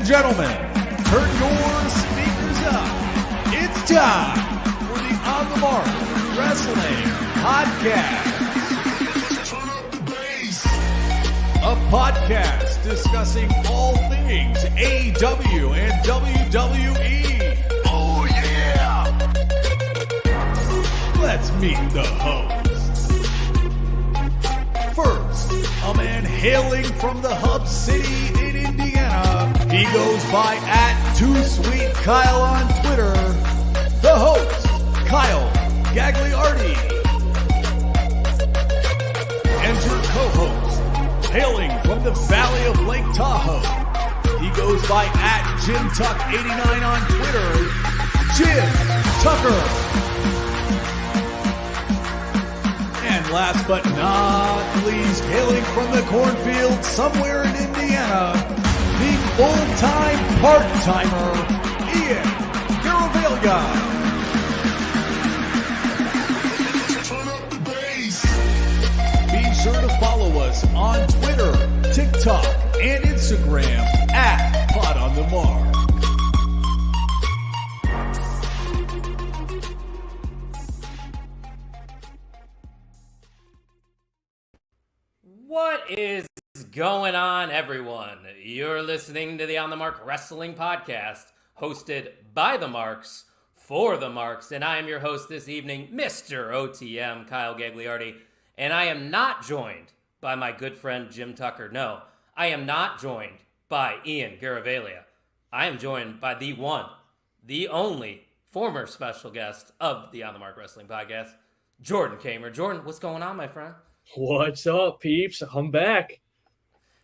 and gentlemen, turn your speakers up. It's time for the On the Mark Wrestling Podcast. Turn up the bass. A podcast discussing all things AEW and WWE. Oh yeah! Let's meet the hosts. First, a man hailing from the hub city in Indiana. He goes by @TooSweetKyle on Twitter. The host, Kyle Gagliardi. And your co-host, hailing from the Valley of Lake Tahoe. He goes by @JimTuck89 on Twitter. Jim Tucker. And last but not least, hailing from the cornfield somewhere in Indiana, the full-time part-timer, Ian Garavaglia. Turn up the bass. Be sure to follow us on Twitter, TikTok, and Instagram @PodOnTheMark. What is going on, everyone? You're listening to the On the Mark Wrestling Podcast, hosted by the Marks, for the Marks, and I am your host this evening, Mr. OTM, Kyle Gagliardi, and I am not joined by my good friend Jim Tucker. No, I am not joined by Ian Garavaglia. I am joined by the one, the only former special guest of the On the Mark Wrestling Podcast, Jordan Kamer. Jordan, what's going on, my friend? What's up, peeps? I'm back.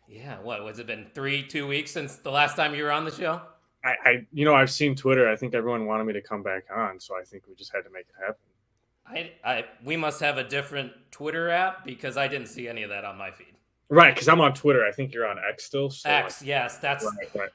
Yeah, what has it been 2 weeks since the last time you were on the show? I've seen Twitter. I think everyone wanted me to come back on, so I think we just had to make it happen. We must have a different Twitter app because I didn't see any of that on my feed. Right, because I'm on Twitter. I think you're on X still. So X, yes, that's right.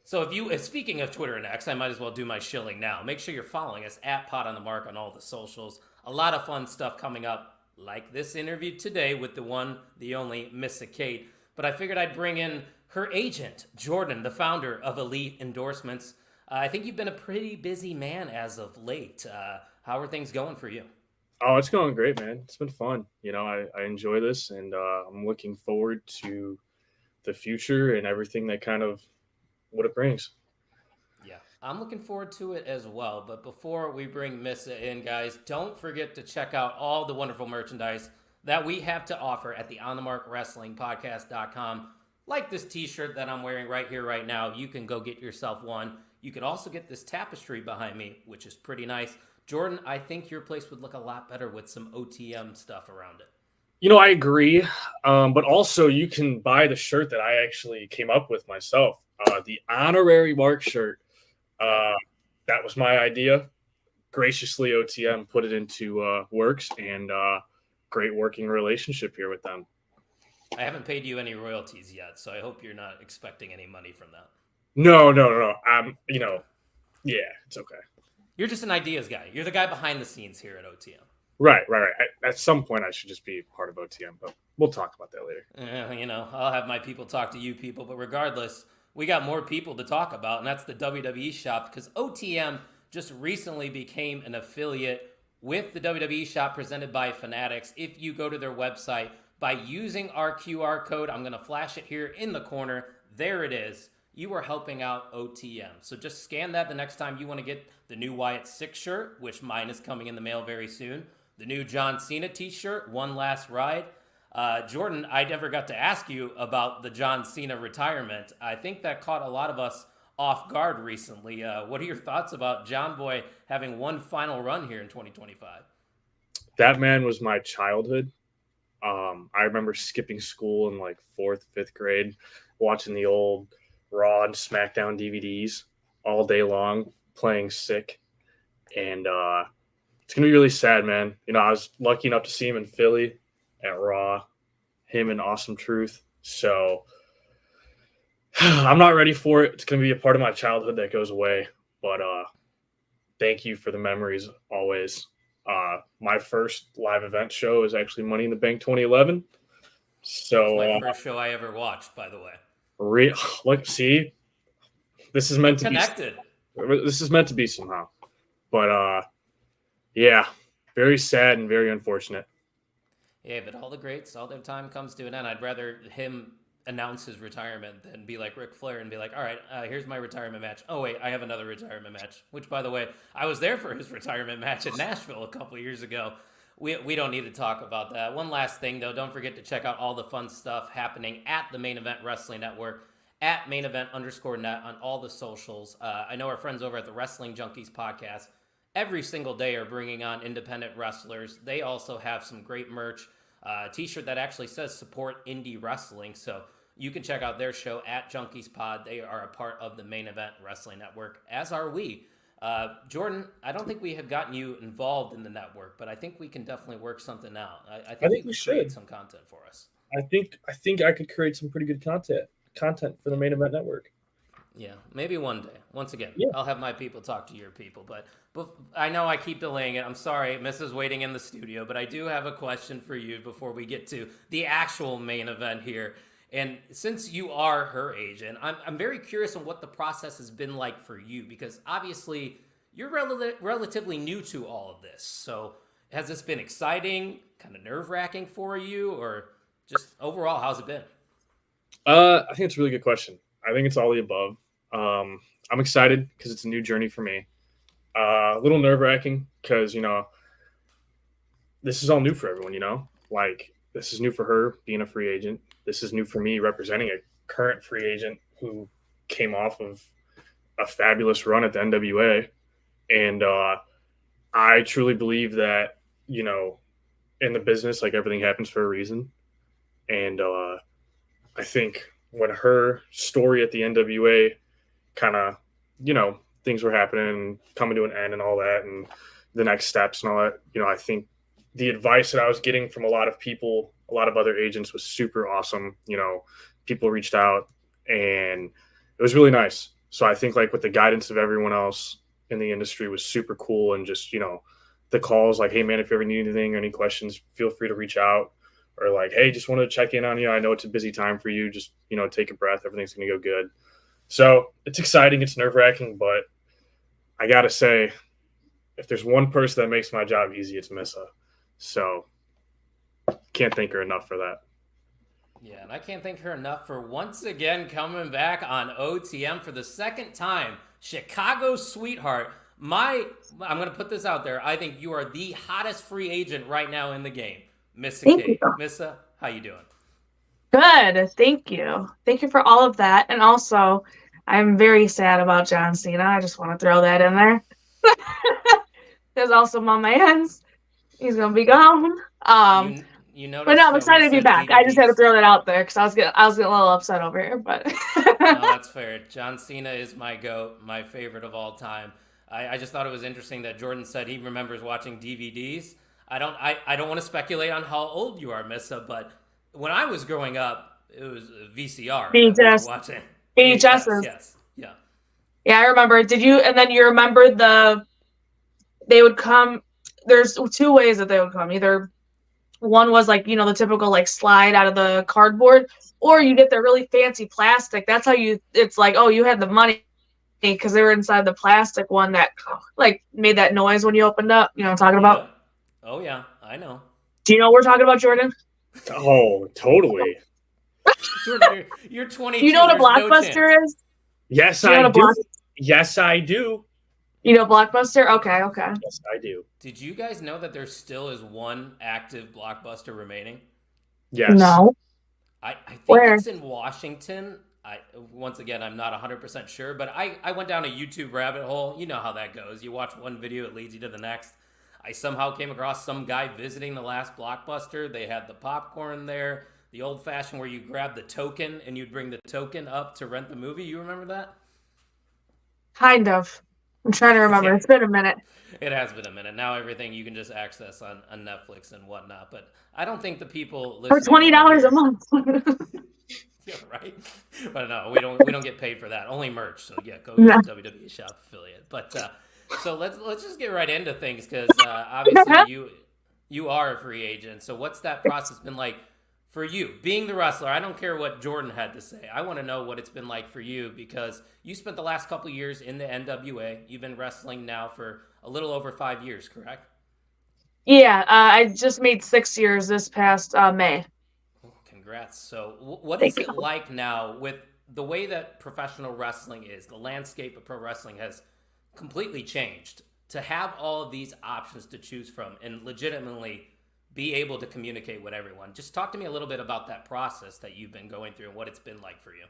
So speaking of Twitter and X, I might as well do my shilling now. Make sure you're following us @PodOnTheMark on all the socials. A lot of fun stuff coming up, like this interview today with the one, the only Missa Kate. But I figured I'd bring in her agent, Jordan, the founder of Elite Endorsements. I think you've been a pretty busy man as of late. How are things going for you? Oh, it's going great, man. It's been fun. I enjoy this, and I'm looking forward to the future and everything that kind of what it brings. Yeah, I'm looking forward to it as well. But before we bring Missa in, guys, don't forget to check out all the wonderful merchandise that we have to offer at the OnTheMarkWrestlingPodcast.com. Like this t-shirt that I'm wearing right here, right now. You can go get yourself one. You could also get this tapestry behind me, which is pretty nice. Jordan, I think your place would look a lot better with some OTM stuff around it. I agree. But also you can buy the shirt that I actually came up with myself. The honorary Mark shirt. That was my idea. Graciously, OTM put it into works, and great working relationship here with them. I haven't paid you any royalties yet, so I hope you're not expecting any money from that. No. Yeah, it's okay. You're just an ideas guy. You're the guy behind the scenes here at OTM. Right. At some point, I should just be part of OTM, but we'll talk about that later. I'll have my people talk to you people, but regardless, we got more people to talk about, and that's the WWE shop, because OTM just recently became an affiliate with the WWE shop presented by Fanatics. If you go to their website by using our QR code, I'm going to flash it here in the corner. There it is. You are helping out OTM. So just scan that the next time you want to get the new Wyatt 6 shirt, which mine is coming in the mail very soon. The new John Cena t-shirt, One Last Ride. Jordan, I never got to ask you about the John Cena retirement. I think that caught a lot of us off guard recently. What are your thoughts about John Boy having one final run here in 2025? That man was my childhood. I remember skipping school in like 4th, 5th grade, watching the old Raw and SmackDown DVDs all day long, playing sick. And it's going to be really sad, man. I was lucky enough to see him in Philly at Raw, him and Awesome Truth. So I'm not ready for it. It's going to be a part of my childhood that goes away. But thank you for the memories always. My first live event show is actually Money in the Bank 2011. So my first show I ever watched, by the way. See, This is meant to connected. be. This is meant to be somehow. But yeah, very sad and very unfortunate. Yeah, but all the greats, all their time comes to an end. I'd rather him announce his retirement than be like Ric Flair and be like, all right, here's my retirement match. Oh, wait, I have another retirement match, which, by the way, I was there for his retirement match in Nashville a couple years ago. We don't need to talk about that. One last thing, though. Don't forget to check out all the fun stuff happening at the Main Event Wrestling Network, at @main_event_net on all the socials. I know our friends over at the Wrestling Junkies podcast every single day are bringing on independent wrestlers. They also have some great merch, a t-shirt that actually says support indie wrestling. So you can check out their show at Junkies Pod. They are a part of the Main Event Wrestling Network, as are we. Jordan, I don't think we have gotten you involved in the network, but I think we can definitely work something out. I think we should create some content for us. I think I could create some pretty good content for the Main Event Network. Yeah, maybe one day. Once again, yeah. I'll have my people talk to your people. But I know I keep delaying it. I'm sorry, Missa's waiting in the studio, but I do have a question for you before we get to the actual main event here. And since you are her agent, I'm very curious on what the process has been like for you, because obviously you're relatively new to all of this. So has this been exciting, kind of nerve-wracking for you, or just overall, how's it been? I think it's a really good question. I think it's all the above. I'm excited because it's a new journey for me. A little nerve-wracking because, this is all new for everyone, Like, this is new for her being a free agent. This is new for me representing a current free agent who came off of a fabulous run at the NWA. And I truly believe that, in the business, like, everything happens for a reason. And I think when her story at the NWA kind of, things were happening and coming to an end and all that, and the next steps and all that, I think the advice that I was getting from a lot of people, a lot of other agents was super awesome. People reached out and it was really nice. So I think, like, with the guidance of everyone else in the industry was super cool. And just, the calls like, hey man, if you ever need anything or any questions, feel free to reach out. Or like, hey, just wanted to check in on you. I know it's a busy time for you. Just, take a breath. Everything's going to go good. So it's exciting. It's nerve-wracking. But I got to say, if there's one person that makes my job easy, it's Missa. So can't thank her enough for that. Yeah, and I can't thank her enough for once again coming back on OTM for the second time. Chicago sweetheart. I'm going to put this out there. I think you are the hottest free agent right now in the game. Missa Kate. Missa, how you doing? Good, thank you. Thank you for all of that. And also, I'm very sad about John Cena. I just want to throw that in there. There's also my man's. He's gonna be gone. But no, I'm excited to be back. I just had to throw that out there because I was getting a little upset over here. But no, that's fair. John Cena is my GOAT, my favorite of all time. I just thought it was interesting that Jordan said he remembers watching DVDs. I don't want to speculate on how old you are, Missa, but when I was growing up, it was VCR. VHS. Watching. VHSs. Yes. Yeah. Yeah, I remember. Did you? And then you remember they would come. There's two ways that they would come. Either one was like, the typical like slide out of the cardboard, or you get the really fancy plastic. That's how it's like, oh, you had the money because they were inside the plastic one that like made that noise when you opened up. You know what I'm talking about? Oh, yeah, I know. Do you know what we're talking about, Jordan? Oh, totally. Jordan, you're 22. You know what a Blockbuster is? Yes, I do. Yes, I do. You know Blockbuster? Okay. Yes, I do. Did you guys know that there still is one active Blockbuster remaining? Yes. No. I think Where? it's in Washington. Once again, I'm not 100% sure, but I went down a YouTube rabbit hole. You know how that goes. You watch one video, it leads you to the next. I somehow came across some guy visiting the last Blockbuster. They had the popcorn there, the old-fashioned where you grab the token and you'd bring the token up to rent the movie. You remember that? Kind of. I'm trying to remember. Yeah. It's been a minute. It has been a minute. Now everything you can just access on Netflix and whatnot. But I don't think the people listening... For $20 a month. Yeah, right. But no, we don't get paid for that. Only merch. So yeah, go to the WWE Shop affiliate. But so let's just get right into things because obviously you are a free agent. So what's that process been like for you, being the wrestler, I don't care what Jordan had to say. I want to know what it's been like for you because you spent the last couple years in the NWA. You've been wrestling now for a little over 5 years, correct? Yeah, I just made 6 years this past May. Oh, congrats. So what is it like now with the way that professional wrestling is? The landscape of pro wrestling has completely changed. To have all of these options to choose from and legitimately be able to communicate with everyone. Just talk to me a little bit about that process that you've been going through and what it's been like for you.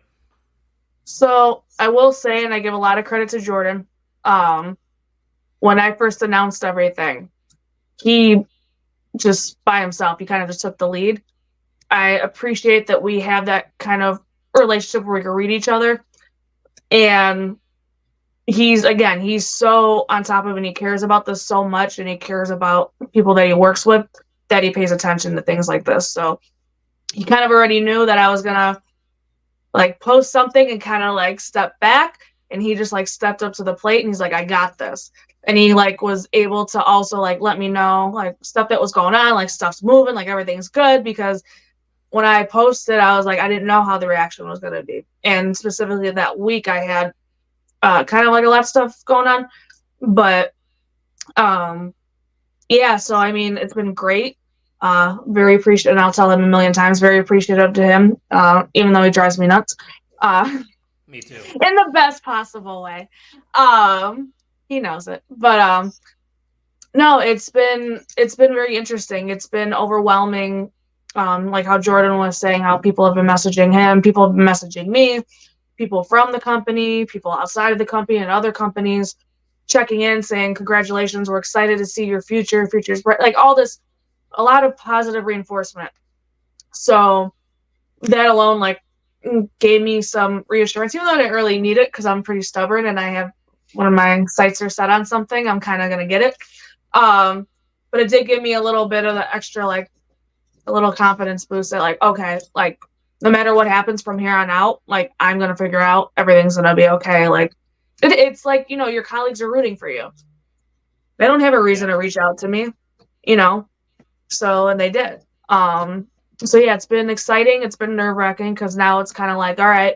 So I will say, and I give a lot of credit to Jordan, when I first announced everything, he just by himself, he kind of just took the lead. I appreciate that we have that kind of relationship where we can read each other. And he's so on top of it, and he cares about this so much, and he cares about people that he works with, that he pays attention to things like this. So he kind of already knew that I was gonna like post something and kind of like step back, and he just like stepped up to the plate and he's like, I got this. And he like was able to also like let me know like stuff that was going on, like stuff's moving, like everything's good, because when I posted, I was like, I didn't know how the reaction was gonna be. And specifically that week I had kind of like a lot of stuff going on. But yeah, so I mean, it's been great. Very appreciative, and I'll tell him a million times, very appreciative to him, even though he drives me nuts. Me too. In the best possible way. He knows it. But no, it's been very interesting. It's been overwhelming. Like how Jordan was saying, how people have been messaging him, people have been messaging me, people from the company, people outside of the company and other companies checking in, saying, congratulations, we're excited to see your future's bright, like all this, a lot of positive reinforcement. So that alone, like, gave me some reassurance, even though I didn't really need it because I'm pretty stubborn and I have one of my sights are set on something, I'm kind of going to get it. But it did give me a little bit of the extra, like, a little confidence boost that, like, okay, like, no matter what happens from here on out, like, I'm going to figure out everything's going to be okay. Like, it's like, you know, your colleagues are rooting for you. They don't have a reason to reach out to me, you know? So, and they did. So yeah, it's been exciting. It's been nerve-wracking because now it's kind of like, all right,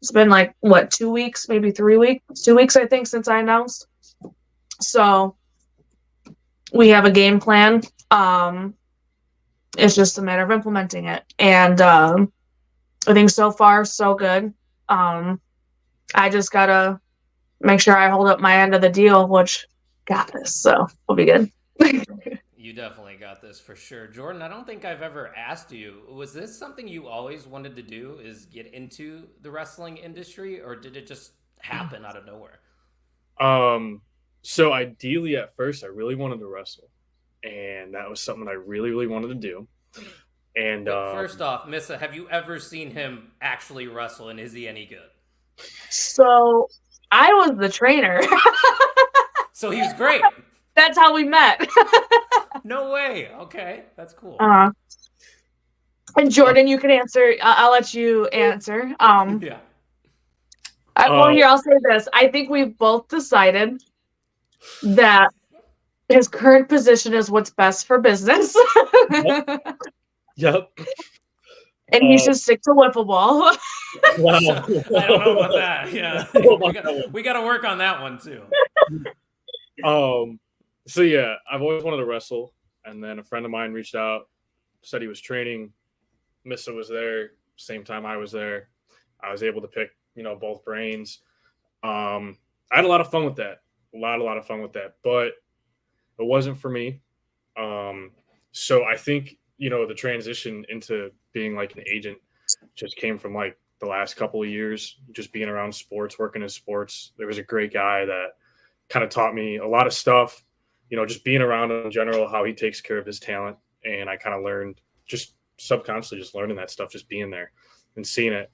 it's been like, what, 2 weeks, maybe 3 weeks? 2 weeks, I think, since I announced. So we have a game plan. It's just a matter of implementing it. And I think so far, so good. I just got to make sure I hold up my end of the deal, which got this. So we'll be good. You definitely got this for sure. Jordan, I don't think I've ever asked you, was this something you always wanted to do, is get into the wrestling industry, or did it just happen out of nowhere? So ideally at first I really wanted to wrestle, and that was something I really, really wanted to do. And first off, Missa, have you ever seen him actually wrestle, and is he any good? So I was the trainer. So he was great. That's how we met. No way. Okay, that's cool. And Jordan, you can answer. I'll let you answer. Yeah. Well, here, I'll say this. I think we've both decided that his current position is what's best for business. Yep. And he should stick to wiffle ball. Wow. I don't know about that. Yeah. We got to work on that one too. So yeah, I've always wanted to wrestle, and then a friend of mine reached out, said he was training. Missa was there, same time I was there. I was able to pick, both brains. I had a lot of fun with that. A lot of fun with that, but it wasn't for me. So I think, the transition into being like an agent just came from like the last couple of years, just being around sports, working in sports. There was a great guy that kind of taught me a lot of stuff, just being around him in general, how he takes care of his talent. And I kind of learned just subconsciously, just learning that stuff, just being there and seeing it,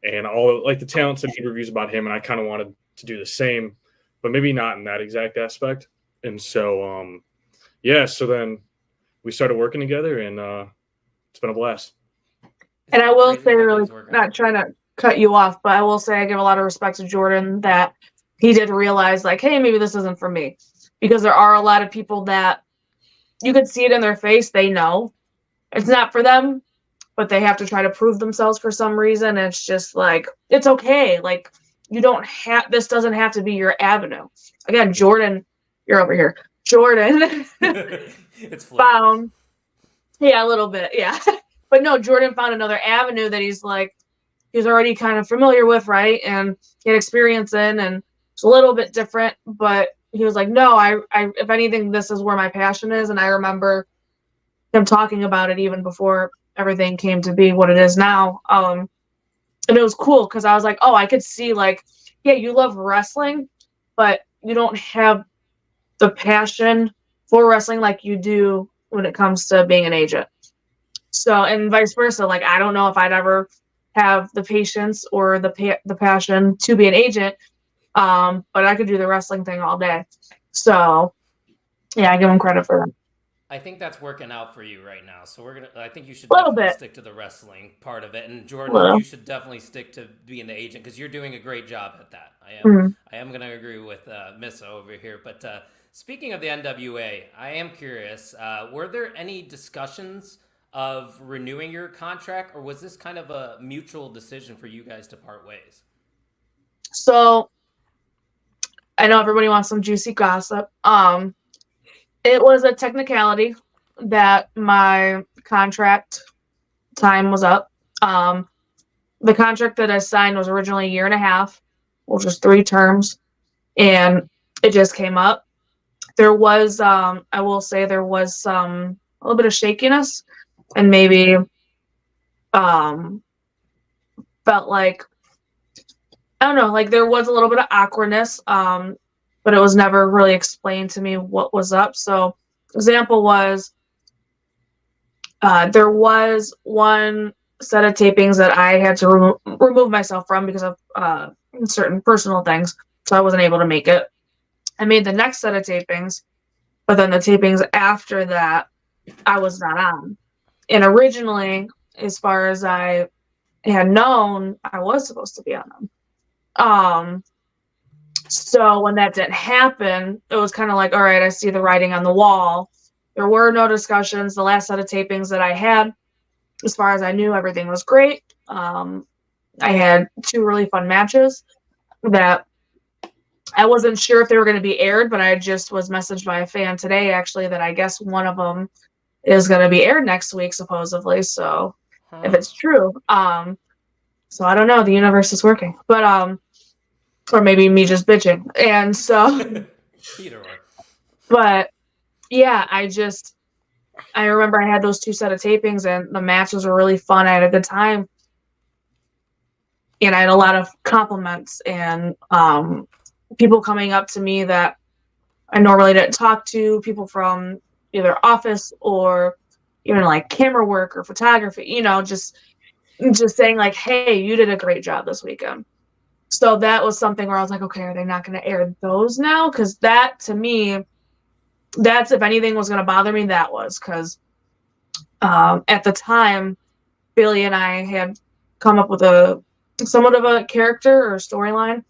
and all like the talents and reviews about him. And I kind of wanted to do the same, but maybe not in that exact aspect. And so, so then we started working together, and it's been a blast. And I will say, really, not trying to cut you off, but I will say I give a lot of respect to Jordan that he did realize, like, hey, maybe this isn't for me. Because there are a lot of people that you could see it in their face. They know it's not for them. but they have to try to prove themselves for some reason. And it's just like, it's okay. Like, you don't have, this doesn't have to be your avenue. Again, Jordan, you're over here. Jordan It's flipped. found, yeah, a little bit, yeah. But no, Jordan found another avenue that he's already kind of familiar with, right? And he had experience in, and it's a little bit different, but he was like, no, I if anything, this is where my passion is. And I remember him talking about it even before everything came to be what it is now. And it was cool because I was like, oh, I could see, like, yeah, you love wrestling, but you don't have the passion for wrestling like you do when it comes to being an agent. So, and vice versa. Like, I don't know if I'd ever have the patience or the passion to be an agent, but I could do the wrestling thing all day. So, yeah, I give him credit for that. I think that's working out for you right now. So I think you should Little definitely bit. stick to the wrestling part of it. And Jordan, Little. you should definitely stick to being the agent because you're doing a great job at that. I am going to agree with Missa over here. But speaking of the NWA, I am curious, were there any discussions of renewing your contract, or was this kind of a mutual decision for you guys to part ways? So, I know everybody wants some juicy gossip. It was a technicality that my contract time was up. The contract that I signed was originally 1.5 years, which was 3 terms, and it just came up. There was, I will say, there was a little bit of shakiness, and maybe felt like, I don't know, like there was a little bit of awkwardness, but it was never really explained to me what was up. So, example was, there was one set of tapings that I had to remove myself from because of certain personal things, so I wasn't able to make it. I made the next set of tapings, but then the tapings after that, I was not on. And originally, as far as I had known, I was supposed to be on them. So when that didn't happen, it was kind of like, all right, I see the writing on the wall. There were no discussions. The last set of tapings that I had, as far as I knew, everything was great. I had 2 really fun matches that I wasn't sure if they were going to be aired, but I just was messaged by a fan today, actually, that I guess one of them is going to be aired next week, supposedly. So if it's true, so I don't know, the universe is working, but, or maybe me just bitching. And so, Either way. But yeah, I remember I had those 2 set of tapings and the matches were really fun. I had a good time. And I had a lot of compliments and people coming up to me that I normally didn't talk to, people from either office or even like camera work or photography, you know, just saying like, hey, you did a great job this weekend. So that was something where I was like, okay, are they not going to air those now? Because that, to me, that's, if anything was going to bother me, that was because at the time, Billy and I had come up with a somewhat of a character or storyline,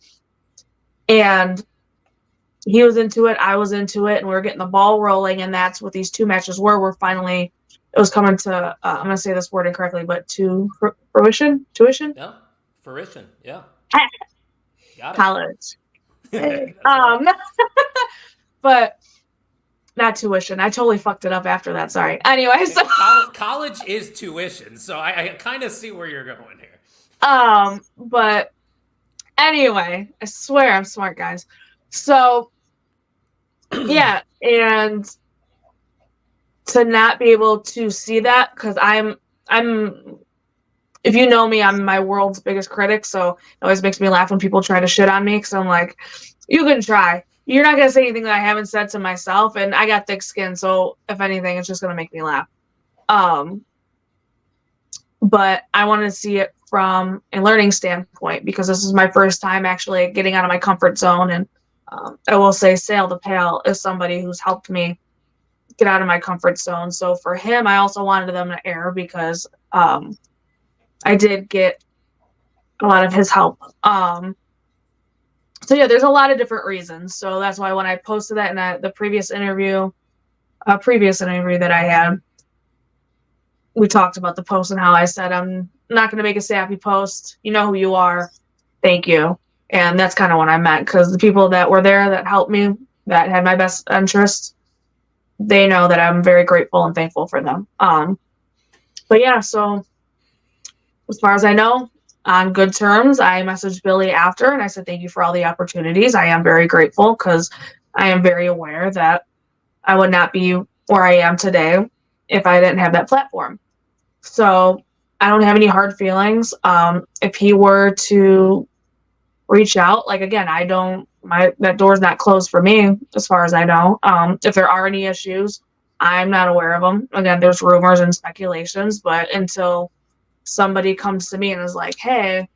and he was into it, I was into it, and we were getting the ball rolling, and that's what these 2 matches were. It was coming to, I'm going to say this word incorrectly, but to fruition? Tuition? Yeah, fruition, yeah. College. Right. But not tuition. I totally fucked it up after that. Sorry. Anyway, so college is tuition, so I kind of see where you're going here. But anyway, I swear I'm smart, guys. So yeah, and to not be able to see that, because I'm if you know me, I'm my world's biggest critic, so it always makes me laugh when people try to shit on me, because I'm like, you can try. You're not going to say anything that I haven't said to myself, and I got thick skin, so if anything, it's just going to make me laugh. But I wanted to see it from a learning standpoint, because this is my first time actually getting out of my comfort zone, and I will say Sale the Pale is somebody who's helped me get out of my comfort zone. So for him, I also wanted them to air because I did get a lot of his help. So yeah, there's a lot of different reasons. So that's why when I posted that in the previous interview that I had, we talked about the post and how I said, I'm not going to make a sappy post. You know who you are. Thank you. And that's kind of what I meant, because the people that were there that helped me, that had my best interest, they know that I'm very grateful and thankful for them. But yeah, so as far as I know, on good terms, I messaged Billy after and I said, thank you for all the opportunities. I am very grateful because I am very aware that I would not be where I am today if I didn't have that platform. So I don't have any hard feelings. If he were to reach out, like, again, that door's not closed for me as far as I know. If there are any issues, I'm not aware of them. Again, there's rumors and speculations, but until somebody comes to me and is like, hey,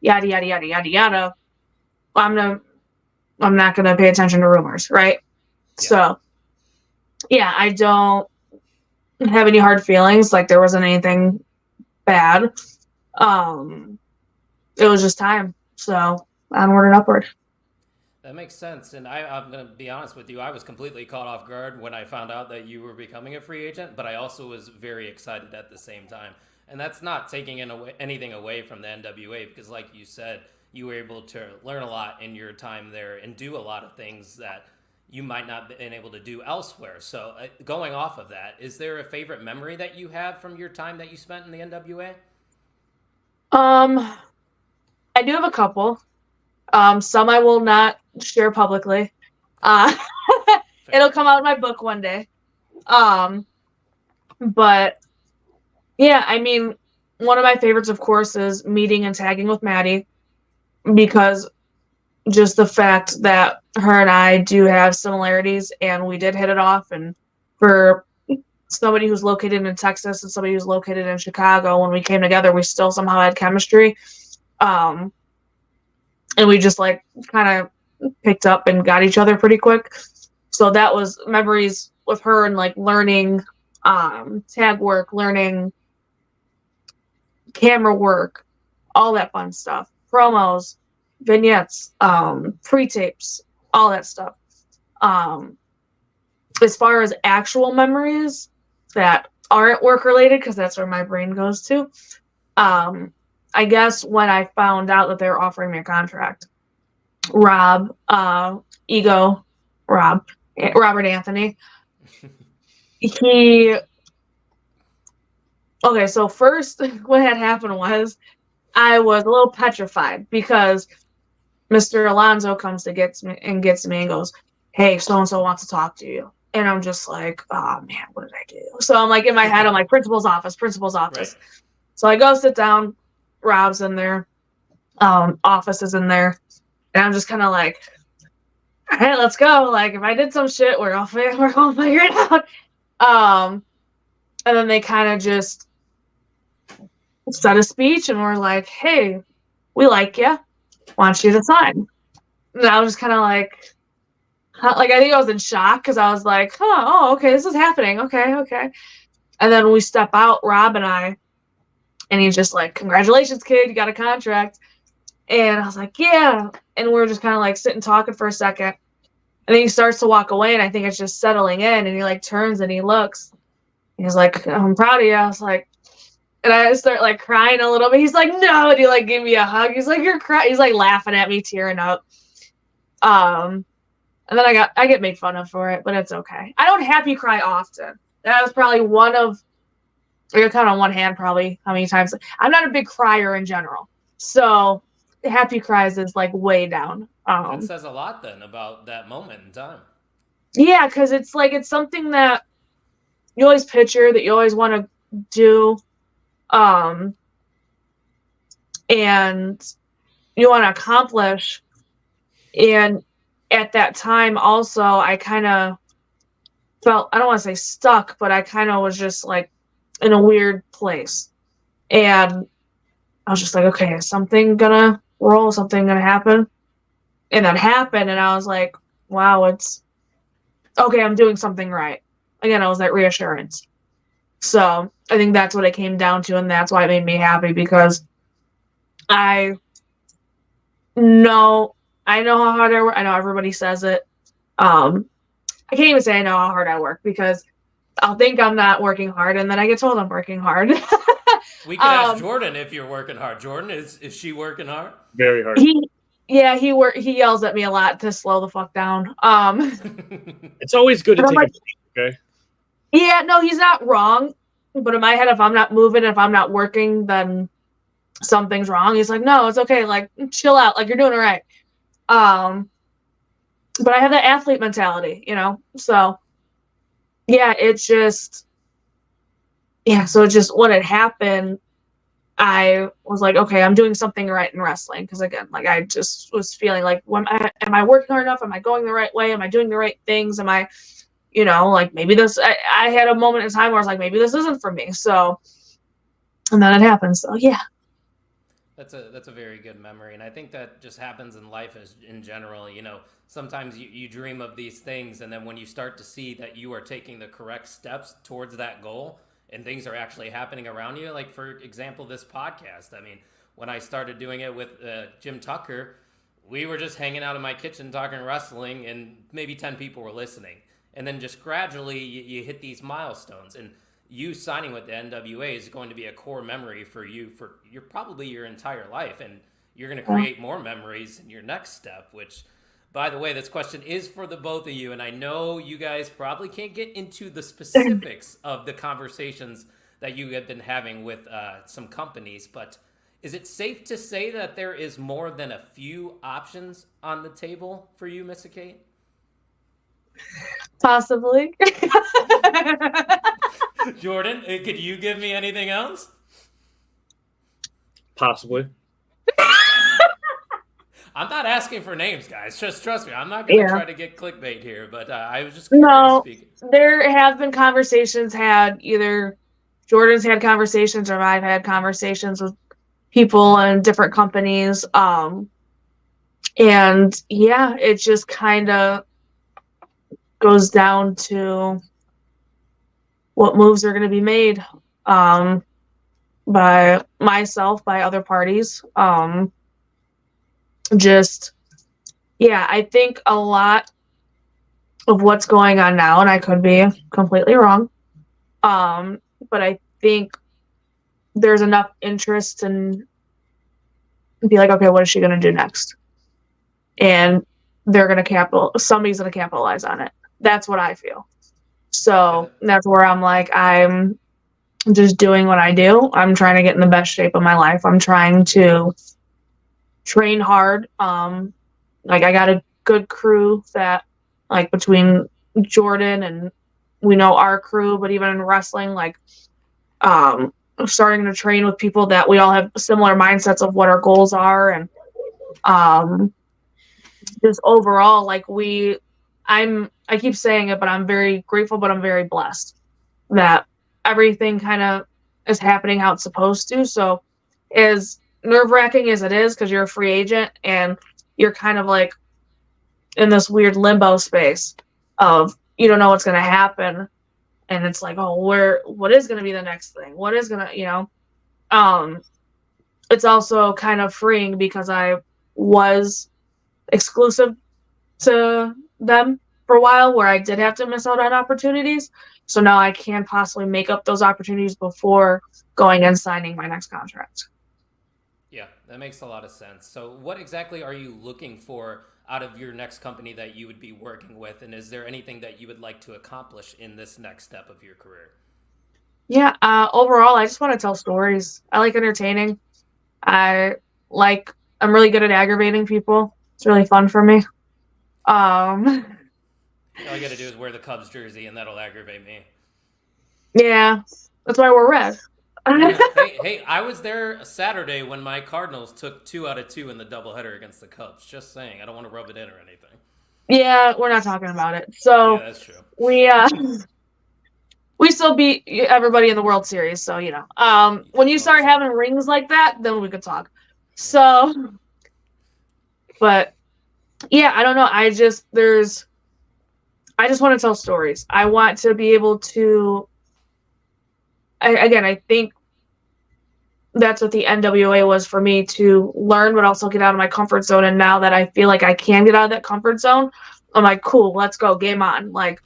yada, yada, yada, yada, yada, I'm not going to pay attention to rumors, right? Yeah. So, yeah, I don't have any hard feelings. Like, there wasn't anything bad. It was just time. So, onward and upward. That makes sense. And I'm going to be honest with you. I was completely caught off guard when I found out that you were becoming a free agent, but I also was very excited at the same time. And that's not taking anything away from the NWA, because like you said, you were able to learn a lot in your time there and do a lot of things that you might not have been able to do elsewhere. So going off of that, is there a favorite memory that you have from your time that you spent in the NWA? I do have a couple. Some I will not share publicly. It'll come out in my book one day. But yeah, I mean, one of my favorites, of course, is meeting and tagging with Maddie, because just the fact that her and I do have similarities and we did hit it off. And for somebody who's located in Texas and somebody who's located in Chicago, when we came together, we still somehow had chemistry. And we just like kind of picked up and got each other pretty quick. So that was memories with her and like learning tag work, learning camera work, all that fun stuff, promos, vignettes, pre-tapes, all that stuff. As far as actual memories that aren't work related, because that's where my brain goes to, I guess when I found out that they were offering me a contract, Robert Anthony, so first what had happened was I was a little petrified because Mr. Alonso comes to gets me and goes, hey, so-and-so wants to talk to you. And I'm just like, oh man, what did I do? So I'm like, in my head, I'm like, principal's office. Right. So I go sit down, Rob's in there, office is in there, and I'm just kind of like, all right, let's go. Like, if I did some shit, we're gonna figure it out. And then they kind of just said a speech, and we're like, hey, we like you, want you to sign. And I was just kind of like I think I was in shock because I was like, okay, this is happening. Okay. And then we step out, Rob and I, and he's just like, congratulations, kid, you got a contract. And I was like, yeah. And we're just kind of like sitting talking for a second. And then he starts to walk away, and I think it's just settling in. And he like turns and he looks. And he's like, I'm proud of you. I was like, and I start like crying a little bit. He's like, no. And he like gave me a hug. He's like, you're crying. He's like laughing at me, tearing up. And then I get made fun of for it, but it's okay. I don't happy cry often. That was probably one of, I can count on one hand probably how many times. I'm not a big crier in general. So happy cries is like way down. That says a lot then about that moment in time. Yeah, because it's like, it's something that you always picture, that you always want to do. And you want to accomplish. And at that time also, I kind of felt, I don't want to say stuck, but I kind of was just like in a weird place. And I was just like, okay, is something gonna roll? Something gonna happen? And that happened, and I was like, wow, it's okay, I'm doing something right. Again, I was that reassurance. So I think that's what it came down to, and that's why it made me happy, because I know how hard I work. I know everybody says it. I can't even say I know how hard I work, because I'll think I'm not working hard, and then I get told I'm working hard. We could ask Jordan if you're working hard. Jordan, is she working hard? Very hard. He yells at me a lot to slow the fuck down. It's always good to take a break, okay? Yeah, no, he's not wrong. But in my head, if I'm not moving, if I'm not working, then something's wrong. He's like, no, it's okay. Like, chill out. Like, you're doing it right. But I have that athlete mentality, you know? So, yeah, it's just, so just when it happened, I was like, okay, I'm doing something right in wrestling. Because again, like, I just was feeling like, am I working hard enough? Am I going the right way? Am I doing the right things? Am I, you know, like, maybe this, I had a moment in time where I was like, maybe this isn't for me. So, and then it happened. So, yeah. That's a very good memory, and I think that just happens in life in general. You know, sometimes you dream of these things, and then when you start to see that you are taking the correct steps towards that goal, and things are actually happening around you. Like, for example, this podcast. I mean, when I started doing it with Jim Tucker, we were just hanging out in my kitchen talking wrestling, and maybe 10 people were listening, and then just gradually you hit these milestones, and you signing with the NWA is going to be a core memory for you for probably your entire life, and you're going to create more memories in your next step, which, by the way, this question is for the both of you, and I know you guys probably can't get into the specifics of the conversations that you have been having with some companies, but is it safe to say that there is more than a few options on the table for you, Missa Kate? Possibly. Jordan, could you give me anything else? Possibly. I'm not asking for names, guys. Just trust me. I'm not going to try to get clickbait here, but I was just curious. No, there have been conversations had. Either Jordan's had conversations or I've had conversations with people in different companies. And yeah, it just kind of goes down to what moves are going to be made by myself, by other parties. I think a lot of what's going on now, and I could be completely wrong, but I think there's enough interest in be like, okay, what is she going to do next? And somebody's going to capitalize on it. That's what I feel. So that's where I'm like, I'm just doing what I do. I'm trying to get in the best shape of my life. I'm trying to train hard. Like, I got a good crew that, like, between Jordan and we know our crew, but even in wrestling, like, starting to train with people that we all have similar mindsets of what our goals are. And just overall, like, I keep saying it, but I'm very grateful, but I'm very blessed that everything kind of is happening how it's supposed to. So as nerve-wracking as it is, because you're a free agent and you're kind of like in this weird limbo space of you don't know what's going to happen. And it's like, oh, what is going to be the next thing? What is going to, it's also kind of freeing because I was exclusive to them for a while where I did have to miss out on opportunities. So now I can possibly make up those opportunities before going and signing my next contract. Yeah, that makes a lot of sense. So what exactly are you looking for out of your next company that you would be working with? And is there anything that you would like to accomplish in this next step of your career? Yeah, overall, I just want to tell stories. I like entertaining. I'm really good at aggravating people. It's really fun for me. All you got to do is wear the Cubs jersey, and that'll aggravate me. Yeah, that's why we're red. hey, I was there Saturday when my Cardinals took 2 out of 2 in the doubleheader against the Cubs. Just saying. I don't want to rub it in or anything. Yeah, we're not talking about it. So yeah, that's true. We still beat everybody in the World Series, so when you start having rings like that, then we could talk. So, but yeah, I don't know. I just want to tell stories. I want to be able to. I think that's what the NWA was for me, to learn, but also get out of my comfort zone. And now that I feel like I can get out of that comfort zone, I'm like, cool, let's go, game on. Like,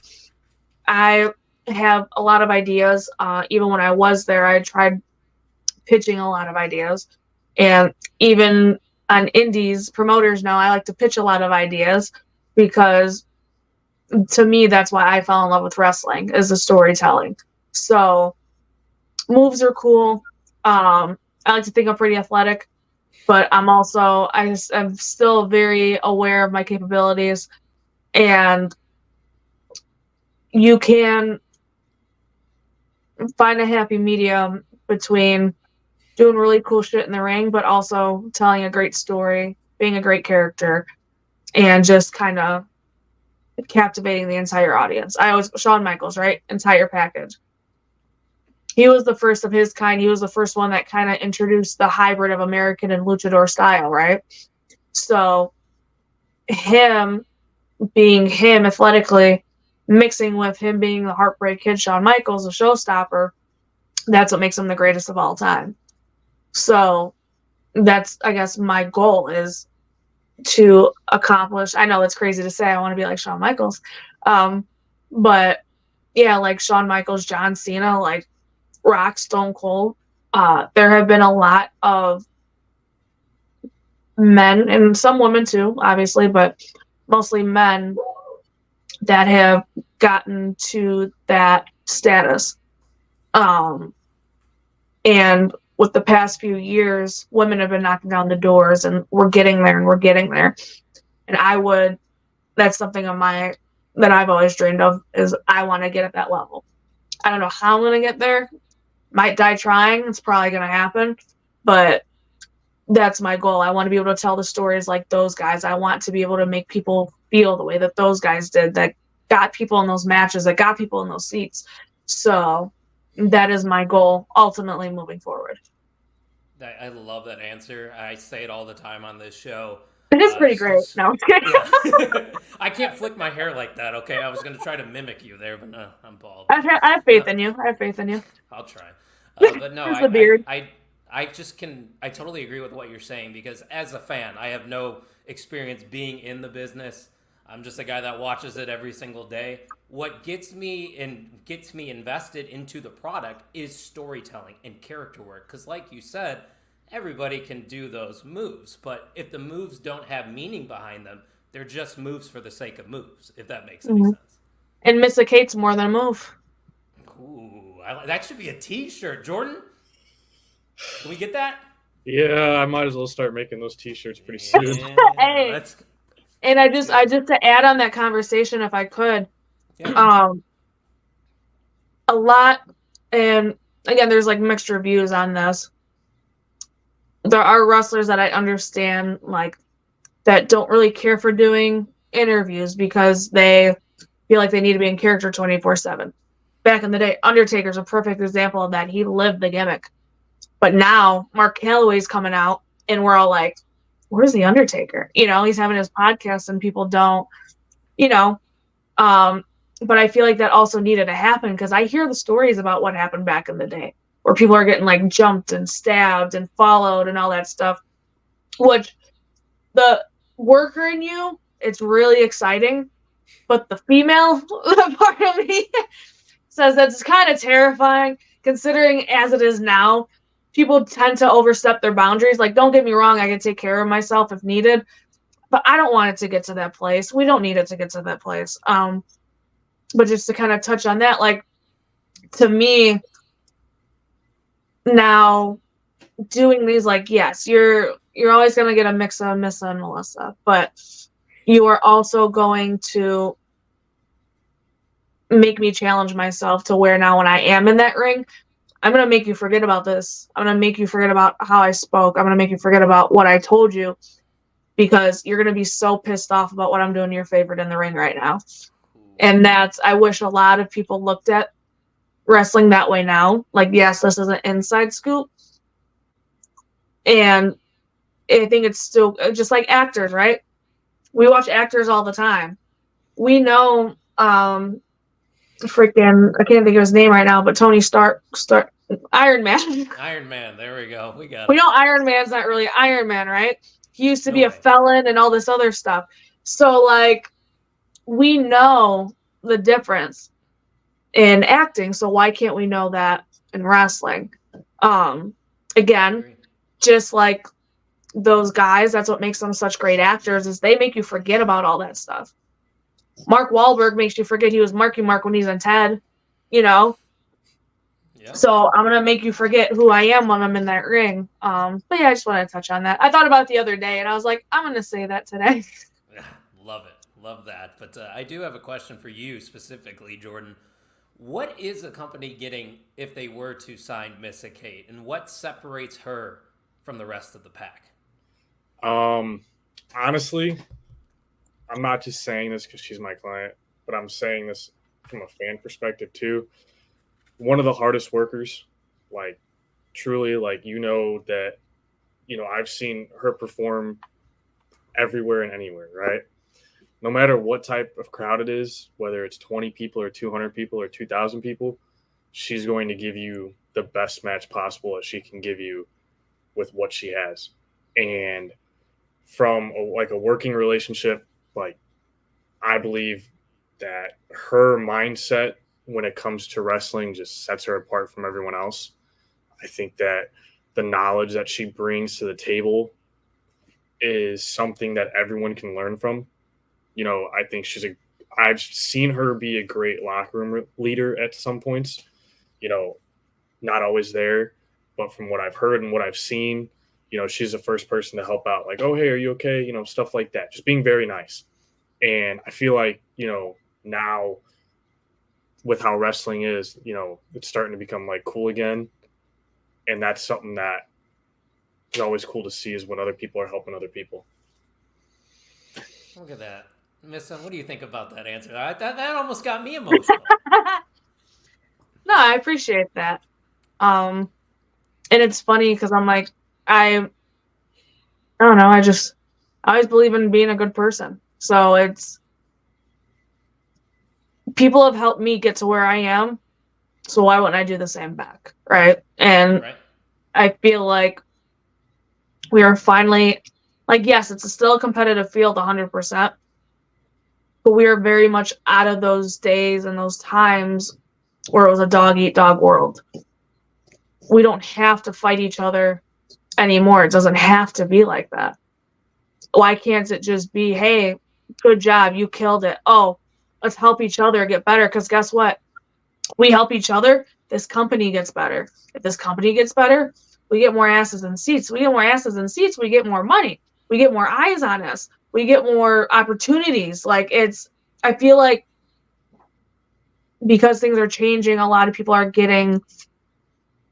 I have a lot of ideas. Even when I was there, I tried pitching a lot of ideas. And even on indies, promoters know I like to pitch a lot of ideas because to me, that's why I fell in love with wrestling, is the storytelling. So moves are cool. I like to think I'm pretty athletic, but I'm still very aware of my capabilities, and you can find a happy medium between doing really cool shit in the ring, but also telling a great story, being a great character, and just kind of captivating the entire audience. Shawn Michaels, right? Entire package. He was the first of his kind. He was the first one that kind of introduced the hybrid of American and luchador style, right? So him being him athletically, mixing with him being the Heartbreak Kid, Shawn Michaels, the showstopper, that's what makes him the greatest of all time. So that's, I guess, my goal is to accomplish. I know it's crazy to say I want to be like Shawn Michaels. But yeah, like Shawn Michaels, John Cena, like Rock, Stone Cold. There have been a lot of men and some women too, obviously, but mostly men that have gotten to that status. And with the past few years, women have been knocking down the doors, and we're getting there, and we're getting there. And that's something that I've always dreamed of, is I want to get at that level. I don't know how I'm going to get there. Might die trying. It's probably going to happen, but that's my goal. I want to be able to tell the stories like those guys. I want to be able to make people feel the way that those guys did, that got people in those matches, that got people in those seats. So that is my goal ultimately moving forward. I love that answer. I say it all the time on this show. It is pretty great. No, I'm kidding. Yeah. I can't flick my hair like that, okay? I was going to try to mimik you there, but no, I'm bald. I have faith in you. I have faith in you. I'll try. But no, the beard. I totally agree with what you're saying, because as a fan, I have no experience being in the business. I'm just a guy that watches it every single day. What gets me invested into the product is storytelling and character work. Because like you said, everybody can do those moves, but if the moves don't have meaning behind them, they're just moves for the sake of moves, if that makes any sense. And Missa Kate's more than a move. Ooh, that should be a t-shirt. Jordan, can we get that? Yeah, I might as well start making those t-shirts pretty soon. Hey. And I just to add on that conversation, if I could, a lot, and again, there's like mixed reviews on this. There are wrestlers that I understand, like, that don't really care for doing interviews because they feel like they need to be in character 24/7. Back in the day, Undertaker's a perfect example of that. He lived the gimmick. But now Mark Calloway's coming out, and we're all like, where's the Undertaker? You know, he's having his podcast and people don't, you know. But I feel like that also needed to happen, because I hear the stories about what happened back in the day, where people are getting like jumped and stabbed and followed and all that stuff, which the worker in you, it's really exciting. But the female part of me says that's kind of terrifying, considering as it is now, people tend to overstep their boundaries. Like, don't get me wrong, I can take care of myself if needed, but I don't want it to get to that place. We don't need it to get to that place. But just to kind of touch on that, like, to me, now doing these, like, yes, you're always going to get a mix of Missa and Melissa, but you are also going to make me challenge myself to where now when I am in that ring, I'm going to make you forget about this. I'm going to make you forget about how I spoke. I'm going to make you forget about what I told you, because you're going to be so pissed off about what I'm doing to your favorite in the ring right now. And I wish a lot of people looked at wrestling that way now. Like, yes, this is an inside scoop. And I think it's still just like actors, right? We watch actors all the time. We know, freaking, I can't think of his name right now, but Tony Stark, Iron Man. Iron Man, there we go. We got it. We know Iron Man's not really Iron Man, right? He used to be a felon and all this other stuff. So, like, we know the difference. in acting. So why can't we know that in wrestling? Again, just like those guys, that's what makes them such great actors, is they make you forget about all that stuff. Mark Wahlberg makes you forget he was Marky Mark when he's in Ted, you know? Yeah. So I'm going to make you forget who I am when I'm in that ring. But yeah, I just want to touch on that. I thought about it the other day, and I was like, I'm going to say that today. Love it. Love that. But I do have a question for you specifically, Jordan. What is a company getting if they were to sign Missa Kate, and what separates her from the rest of the pack? Honestly, I'm not just saying this because she's my client, but I'm saying this from a fan perspective too. One of the hardest workers, like truly, like, that, I've seen her perform everywhere and anywhere, right? No matter what type of crowd it is, whether it's 20 people or 200 people or 2,000 people, she's going to give you the best match possible that she can give you with what she has. And from a working relationship, like, I believe that her mindset when it comes to wrestling just sets her apart from everyone else. I think that the knowledge that she brings to the table is something that everyone can learn from. I think I've seen her be a great locker room leader at some points, not always there, but from what I've heard and what I've seen, she's the first person to help out. Like, oh, hey, are you okay? Stuff like that. Just being very nice. And I feel like, now with how wrestling is, it's starting to become like cool again. And that's something that is always cool to see, is when other people are helping other people. Look at that. Missa, what do you think about that answer? That almost got me emotional. No, I appreciate that. And it's funny because I'm like, I don't know. I always believe in being a good person. So people have helped me get to where I am. So why wouldn't I do the same back? Right. And Right. I feel like we are finally, like, yes, it's still a competitive field 100%, but we are very much out of those days and those times where it was a dog eat dog world. We don't have to fight each other anymore. It doesn't have to be like that. Why can't it just be, hey, good job, you killed it. Oh, let's help each other get better, because guess what? We help each other, this company gets better. If this company gets better, we get more asses in seats. We get more asses in seats, we get more money. We get more eyes on us. We get more opportunities. Like, I feel like because things are changing, a lot of people are getting,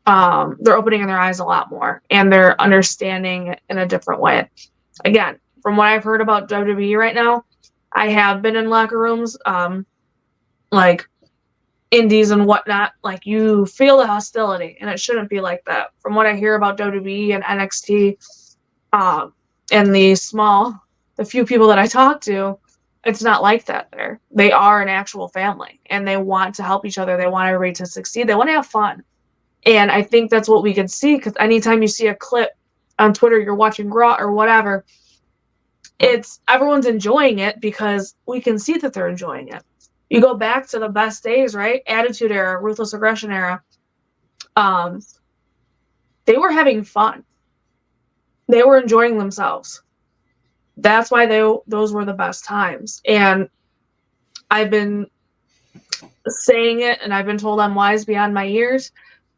they're opening their eyes a lot more, and they're understanding in a different way. Again, from what I've heard about WWE right now, I have been in locker rooms, like indies and whatnot. Like, you feel the hostility, and it shouldn't be like that. From what I hear about WWE and NXT, and the few people that I talk to, it's not like that there. They are an actual family, and they want to help each other. They want everybody to succeed. They want to have fun. And I think that's what we can see, because anytime you see a clip on Twitter, you're watching Raw or whatever, everyone's enjoying it because we can see that they're enjoying it. You go back to the best days, right? Attitude Era, Ruthless Aggression Era. They were having fun. They were enjoying themselves. That's why those were the best times. And I've been saying it, and I've been told I'm wise beyond my years.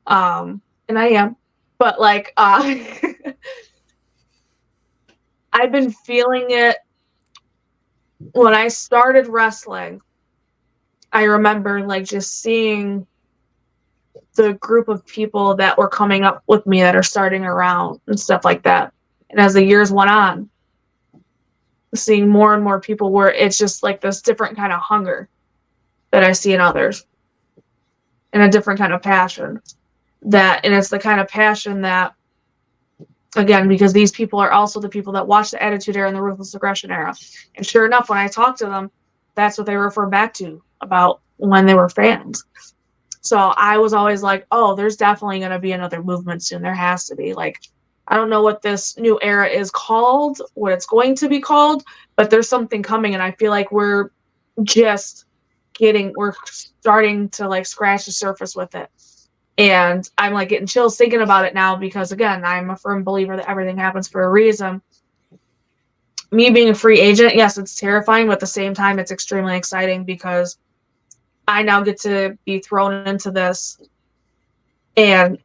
And I am. But, like, I've been feeling it when I started wrestling. I remember, like, just seeing the group of people that were coming up with me that are starting around and stuff like that. And as the years went on, seeing more and more people where it's just like this different kind of hunger that I see in others, and a different kind of passion. And it's the kind of passion that, again, because these people are also the people that watch the Attitude Era and the Ruthless Aggression Era. And sure enough, when I talk to them, that's what they refer back to about when they were fans. So I was always like, oh, there's definitely going to be another movement soon. There has to be. Like, I don't know what this new era is called, what it's going to be called, but there's something coming. And I feel like we're just we're starting to like scratch the surface with it. And I'm like getting chills thinking about it now because, again, I'm a firm believer that everything happens for a reason. Me being a free agent, yes, it's terrifying, but at the same time, it's extremely exciting because I now get to be thrown into this and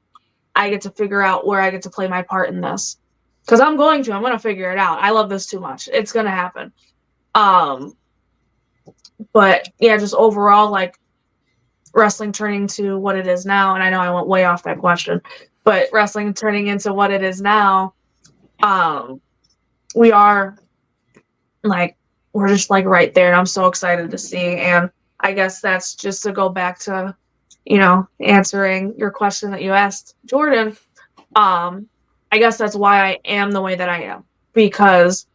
I get to figure out where I get to play my part in this. Because I'm going to figure it out. I love this too much. It's going to happen. But yeah, just overall, like, wrestling turning to what it is now, and I know I went way off that question, but wrestling turning into what it is now, we are like, we're just like right there, and I'm so excited to see. And I guess that's just to go back to, you know, answering your question that you asked, Jordan. I guess that's why I am the way that I am, because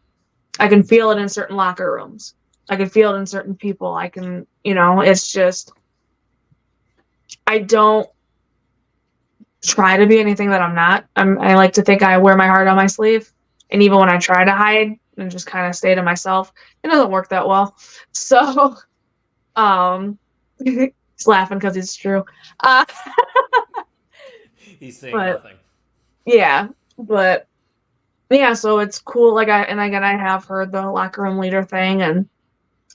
I can feel it in certain locker rooms. I can feel it in certain people. I can, you know, it's just, I don't try to be anything that I'm not. I like to think I wear my heart on my sleeve. And even when I try to hide and just kind of stay to myself, it doesn't work that well. So, he's laughing because it's true. He's saying nothing. Yeah, but yeah, so it's cool. Like I have heard the locker room leader thing, and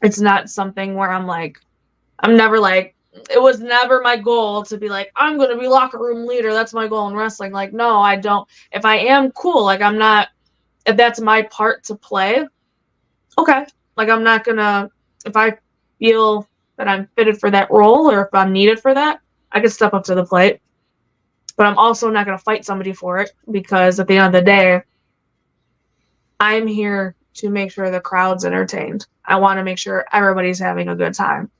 it's not something where I'm never like, it was never my goal to be like, I'm going to be locker room leader. That's my goal in wrestling. Like, no, I don't. If I am, cool. Like, I'm not, if that's my part to play, okay. Like, I'm not going to, if I feel that I'm fitted for that role or if I'm needed for that, I can step up to the plate. But I'm also not going to fight somebody for it, because at the end of the day, I'm here to make sure the crowd's entertained. I want to make sure everybody's having a good time.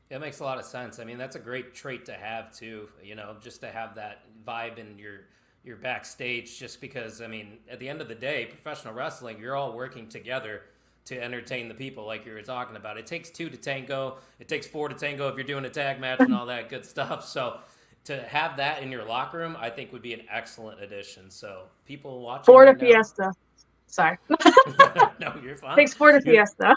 It makes a lot of sense. I mean, that's a great trait to have too, you know, just to have that vibe in your backstage, just because, I mean, at the end of the day, professional wrestling, you're all working together to entertain the people, like you were talking about. It takes 2 to tango. It takes 4 to tango if you're doing a tag match and all that good stuff. So to have that in your locker room, I think would be an excellent addition. So people watching 4 to right now, Fiesta. Sorry. No, you're fine. Takes 4 to Fiesta.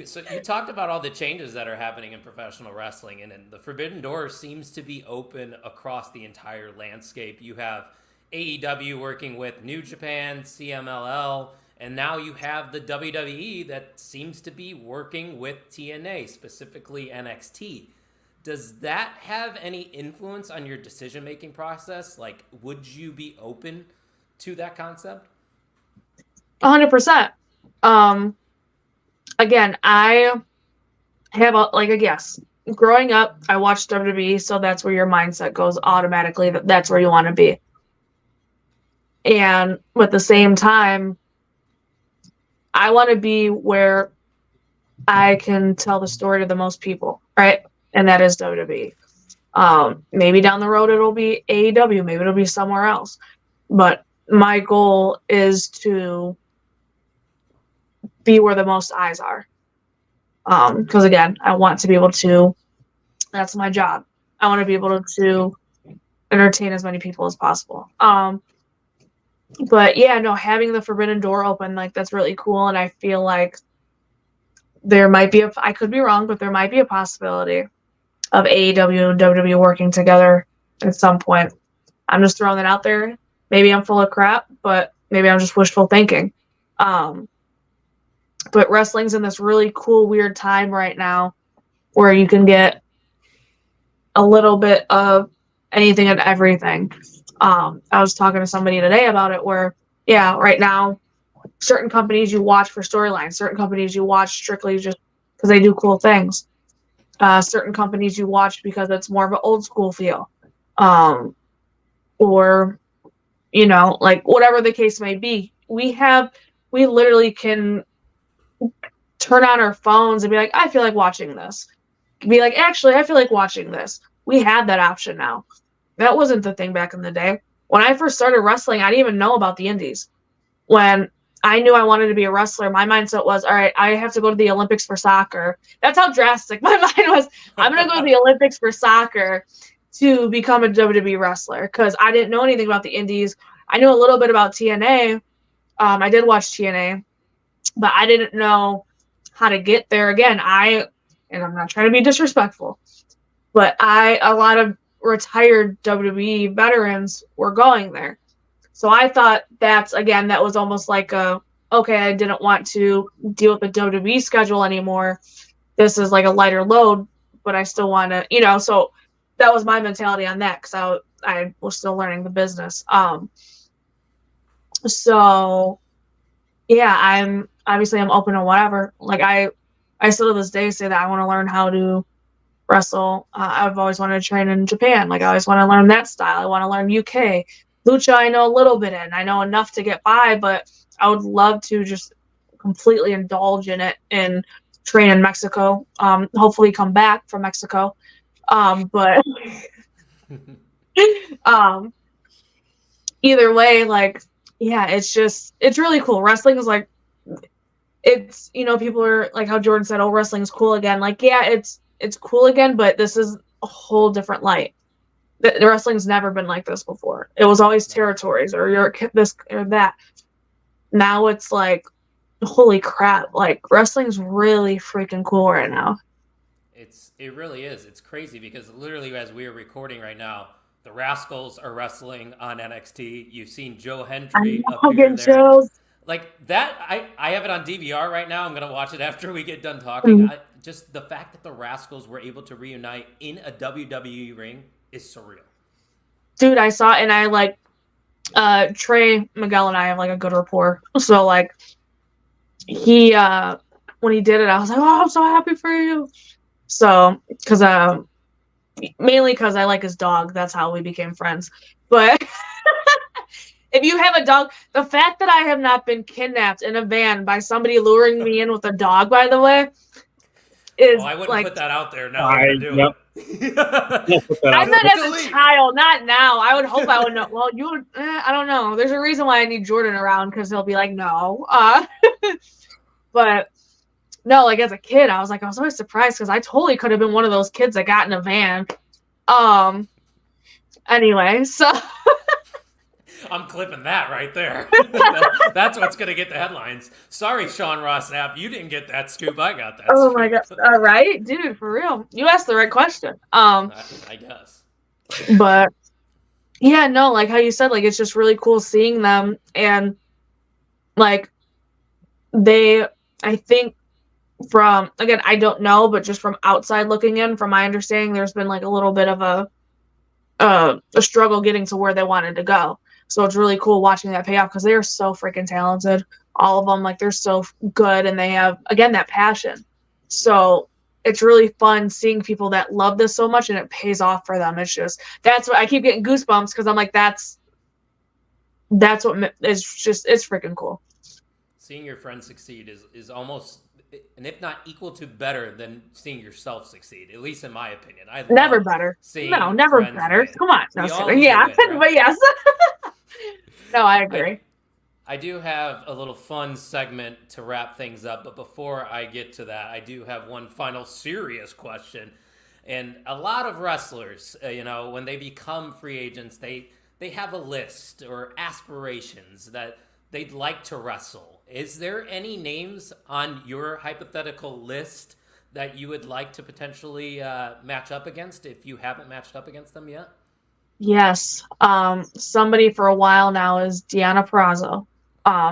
So you talked about all the changes that are happening in professional wrestling, and the Forbidden Door seems to be open across the entire landscape. You have AEW working with New Japan, CMLL, and now you have the WWE that seems to be working with TNA, specifically NXT. Does that have any influence on your decision-making process? Like, would you be open to that concept? 100%. Again, I have a guess. Growing up, I watched WWE, so that's where your mindset goes automatically. That's where you want to be. And at the same time, I want to be where I can tell the story to the most people, right? And that is WWE. Maybe down the road it'll be AEW, maybe it'll be somewhere else. But my goal is to be where the most eyes are. Because again, I want to be able to, that's my job. I want to be able to entertain as many people as possible. But yeah, no, having the Forbidden Door open, like, that's really cool. And I feel like there might be I could be wrong, but there might be a possibility of AEW and WWE working together at some point. I'm just throwing it out there. Maybe I'm full of crap, but maybe I'm just wishful thinking. But wrestling's in this really cool, weird time right now where you can get a little bit of anything and everything. I was talking to somebody today about it where, yeah, right now, certain companies you watch for storylines, certain companies you watch strictly just because they do cool things. Certain companies you watch because it's more of an old school feel. Or, you know, like, whatever the case may be. We literally can turn on our phones and be like, I feel like watching this. Be like, actually, I feel like watching this. We have that option now. That wasn't the thing back in the day. When I first started wrestling, I didn't even know about the indies. When I knew I wanted to be a wrestler, my mindset was, all right, I have to go to the Olympics for soccer. That's how drastic my mind was. I'm going to go to the Olympics for soccer to become a WWE wrestler, because I didn't know anything about the indies. I knew a little bit about TNA. I did watch TNA, but I didn't know how to get there. Again, and I'm not trying to be disrespectful, but a lot of retired WWE veterans were going there. So I thought that was almost like okay, I didn't want to deal with the WWE schedule anymore. This is like a lighter load, but I still want to, so that was my mentality on that because I was still learning the business. So yeah, I'm open to whatever. Like I still to this day say that I want to learn how to wrestle. I've always wanted to train in Japan. Like I always want to learn that style. I want to learn UK. Lucha I know a little bit in. I know enough to get by, but I would love to just completely indulge in it and train in Mexico. Hopefully come back from Mexico. But either way, like, yeah, it's really cool. Wrestling is like, it's, people are like how Jordan said, oh, wrestling is cool again. Like, yeah, it's cool again, but this is a whole different light. The wrestling's never been like this before. It was always territories or you're this or that. Now it's like, holy crap! Like wrestling's really freaking cool right now. It really is. It's crazy because literally as we are recording right now, the Rascals are wrestling on NXT. You've seen Joe Hendry appear there. Joe's. Like that, I have it on DVR right now. I'm gonna watch it after we get done talking. Just the fact that the Rascals were able to reunite in a WWE ring is surreal. Dude, I saw it and I like Trey Miguel and I have like a good rapport. So like he when he did it, I was like, oh, I'm so happy for you. So mainly because I like his dog. That's how we became friends. But if you have a dog, the fact that I have not been kidnapped in a van by somebody luring me in with a dog, by the way, is I wouldn't like, put that out there. No, I'm do it. I meant as a child, not now. I would hope I would know. Well, you would. I don't know. There's a reason why I need Jordan around because he'll be like, no. But no, like as a kid, I was always surprised because I totally could have been one of those kids that got in a van. Anyway, so. I'm clipping that right there. That's what's going to get the headlines. Sorry, Sean Ross Sapp. You didn't get that scoop. I got that scoop. My God. All right, dude, for real. You asked the right question. I guess. But, yeah, no, like how you said, like, it's just really cool seeing them. And, like, I think again, I don't know, but just from outside looking in, from my understanding, there's been, like, a little bit of a struggle getting to where they wanted to go. So it's really cool watching that pay off because they are so freaking talented. All of them, like they're so good and they have, again, that passion. So it's really fun seeing people that love this so much and it pays off for them. It's just, that's what I keep getting goosebumps because I'm like, that's what it's freaking cool. Seeing your friends succeed is almost, and if not equal to better than seeing yourself succeed, at least in my opinion. Never better. No, never better. Win. Come on. No, yeah, win, right? But yes. No, I agree. I do have a little fun segment to wrap things up, but before I get to that, I do have one final serious question. And a lot of wrestlers, when they become free agents, they have a list or aspirations that they'd like to wrestle. Is there any names on your hypothetical list that you would like to potentially match up against if you haven't matched up against them yet? Yes. Somebody for a while now is Deonna Purrazzo.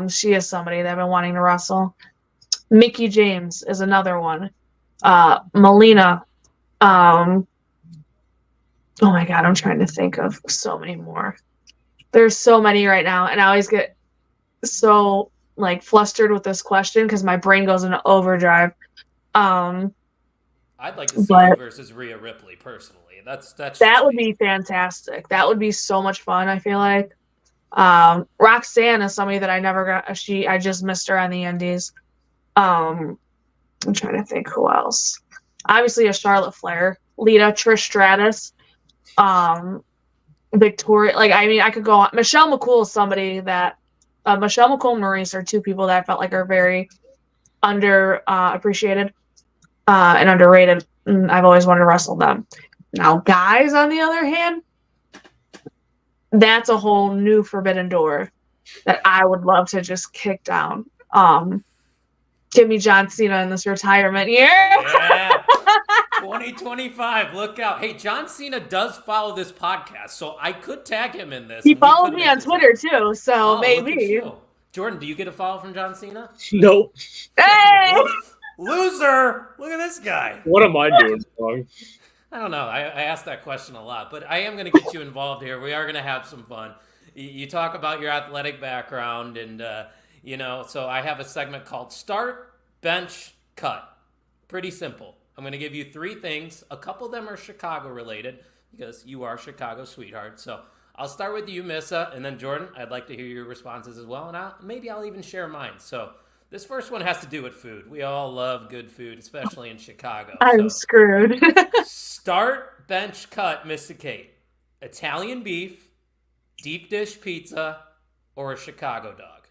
She is somebody that I've been wanting to wrestle. Mickie James is another one. Melina. Oh my God, I'm trying to think of so many more. There's so many right now, and I always get so like flustered with this question because my brain goes into overdrive. I'd like to see you versus Rhea Ripley personally. That would be fantastic. That would be so much fun. I feel like Roxanne is somebody that I never got. I just missed her on the Indies. I'm trying to think who else. Obviously, a Charlotte Flair, Lita, Trish Stratus, Victoria. Like I could go on. Michelle McCool is somebody that. Michelle McCool and Maurice are two people that I felt like are very appreciated and underrated. And I've always wanted to wrestle them. Now, guys, on the other hand, that's a whole new forbidden door that I would love to just kick down. Give me John Cena in this retirement year. Yeah. 2025. Look out. Hey, John Cena does follow this podcast, so I could tag him in this. He and we followed could me make on this Twitter happen. too, so Oh, look at maybe. you. Jordan, do you get a follow from John Cena? Nope. Hey! Loser! Look at this guy. What am I doing wrong? I don't know. I asked that question a lot, but I am going to get you involved here. We are going to have some fun. You talk about your athletic background, and, so I have a segment called Start, Bench, Cut. Pretty simple. I'm going to give you 3 things. A couple of them are Chicago related because you are Chicago's sweetheart. So I'll start with you, Missa, and then Jordan, I'd like to hear your responses as well, and maybe I'll even share mine. So this first one has to do with food. We all love good food, especially in Chicago. I'm screwed. Start, bench, cut, Missa Kate. Italian beef, deep dish pizza, or a Chicago dog?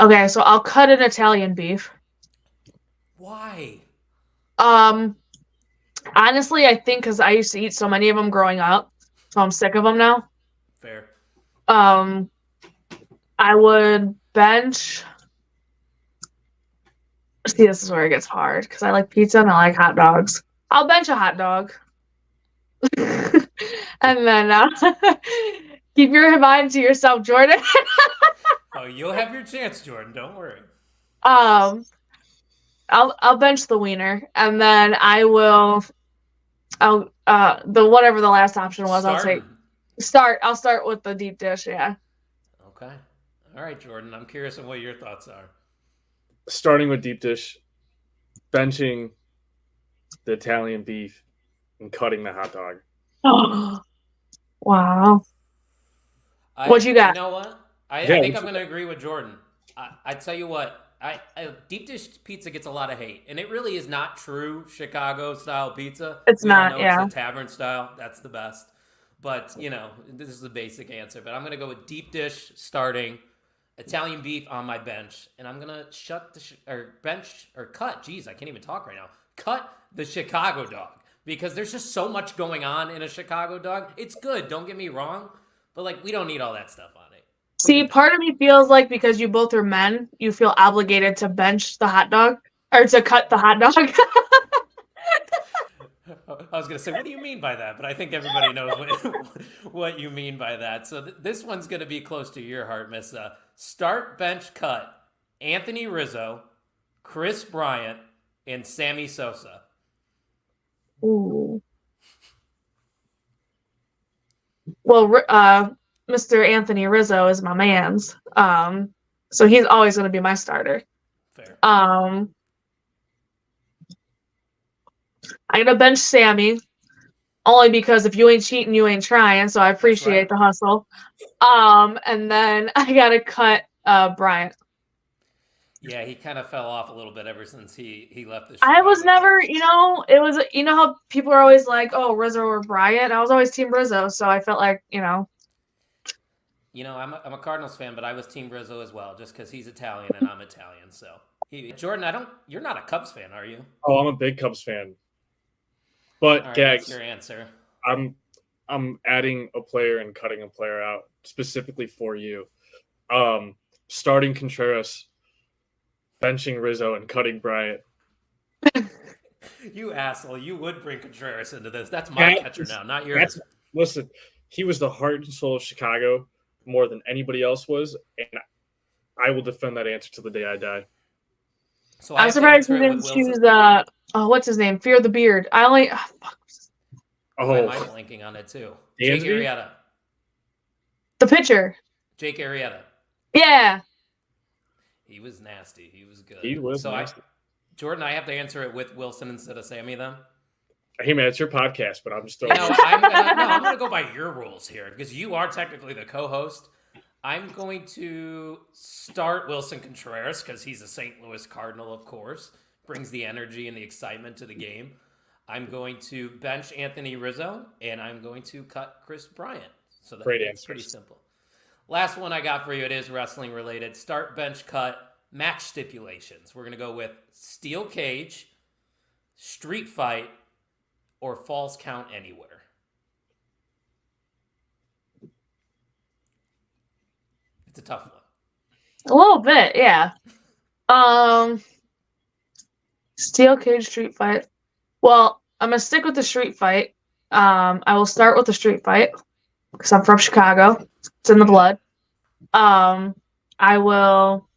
Okay, so I'll cut an Italian beef. Why? Honestly, I think because I used to eat so many of them growing up, so I'm sick of them now. Fair. I would bench. See, this is where it gets hard because I like pizza and I like hot dogs. I'll bench a hot dog. And then keep your mind to yourself, Jordan. Oh, you'll have your chance, Jordan. Don't worry. I'll bench the wiener, and then I'll whatever the last option was, Starting. I'll start with the deep dish, yeah. Okay. All right, Jordan. I'm curious on what your thoughts are. Starting with deep dish, benching the Italian beef, and cutting the hot dog. Oh, wow. What you got? You know what? I Yeah, think I'm going to agree with Jordan. I tell you what, I deep dish pizza gets a lot of hate, and it really is not true Chicago style pizza. It's We all not, know yeah. It's the tavern style. That's the best. But this is the basic answer. But I'm going to go with deep dish starting, Italian beef on my bench, and I'm going to cut. Geez, I can't even talk right now. Cut the Chicago dog because there's just so much going on in a Chicago dog. It's good. Don't get me wrong, but we don't need all that stuff on it. See, part of me feels like because you both are men, you feel obligated to bench the hot dog or to cut the hot dog. I was going to say, what do you mean by that? But I think everybody knows what you mean by that. So this one's going to be close to your heart, Missa. Start, bench, cut. Anthony Rizzo, Chris Bryant, and Sammy Sosa. Ooh. Well, Mr. Anthony Rizzo is my man's. So he's always going to be my starter. Fair. I'm gonna bench Sammy, only because if you ain't cheating, you ain't trying. So I appreciate the hustle. And then I gotta cut Bryant. Yeah, he kind of fell off a little bit ever since he left the show. I was never, it was, how people are always like, oh, Rizzo or Bryant. I was always Team Rizzo, so I felt like, I'm a Cardinals fan, but I was Team Rizzo as well, just because he's Italian and I'm Italian. So, Jordan, you're not a Cubs fan, are you? Oh, I'm a big Cubs fan. But right, Gags, what's your answer? I'm adding a player and cutting a player out specifically for you. Starting Contreras, benching Rizzo, and cutting Bryant. You asshole! You would bring Contreras into this. That's my catcher now, not yours. Listen, he was the heart and soul of Chicago more than anybody else was, and I will defend that answer to the day I die. So I'm surprised you didn't choose what's his name? Fear the Beard. Why am I blanking on it too? Jake Arrieta. The pitcher. Jake Arrieta. Yeah. He was nasty. He was good. He was nasty. Jordan, I have to answer it with Wilson instead of Sammy then? Hey man, it's your podcast, but I'm just throwing I'm gonna go by your rules here because you are technically the co-host. I'm going to start Wilson Contreras because he's a St. Louis Cardinal, of course. Brings the energy and the excitement to the game. I'm going to bench Anthony Rizzo, and I'm going to cut Chris Bryant. So that's pretty simple. Last one I got for you, it is wrestling related. Start, bench, cut, match stipulations. We're going to go with steel cage, street fight, or falls count anywhere. It's a tough one. A little bit, yeah. Steel cage street fight. Well, I'm gonna stick with the street fight. I will start with the street fight because I'm from Chicago. It's in the blood. I will.